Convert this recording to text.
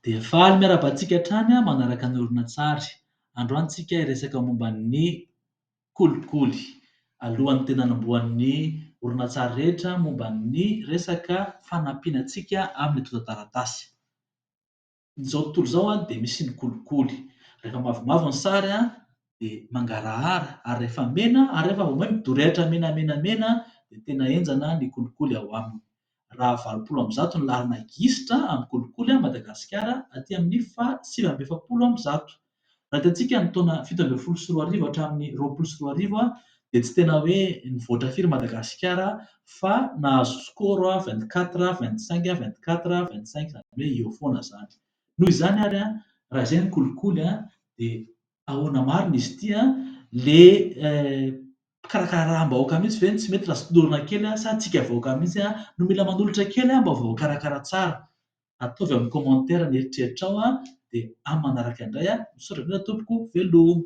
Dia faly miarabantsika hatrany manaraka ny oronan-tsary. Androany tsika hiresaka momba ny kolikoly. Alohan'ny tena hanombohan'ny oronan-tsary rehetra momba ny resaka fanampiana antsika amin'ny atotan-taratasy. Izao tontolo izao dia misy ny kolikoly. Rehefa mavomavo ny sary dia mangarahara, ary rehefa mena, ary rehefa vao hoe midorehitra menamenamena dia tena henjana ny kolikoly ao aminy. Raha 80% ny lalina gisitra amin'ny kolikoly Madagasikara aty amin'ny sivy amby efapolo amby zato. Raha hitantsika ny taona fito ambin'ny folo sy roa arivo hatramin'ny roapolo sy roa arivo dia tsy tena hoe nivoatra firy Madagasikara fa nahazo skôro 24-25, 24-25 izany hoe eo foana izany. Noho izany ary raha izay ny kolikoly dia ahoana marina izy ity ilay mpikarakara raharaham-bahoaka mihitsy ve tsy mety raha tsy todorana kely sa antsika vahoaka mihitsy no mila manolotra kely mba ho voakarakara tsara. Ataovy amin'ny commentaire ny eritreritrao dia amin'ny manaraka indray misaotra indrindra tompoko velomo.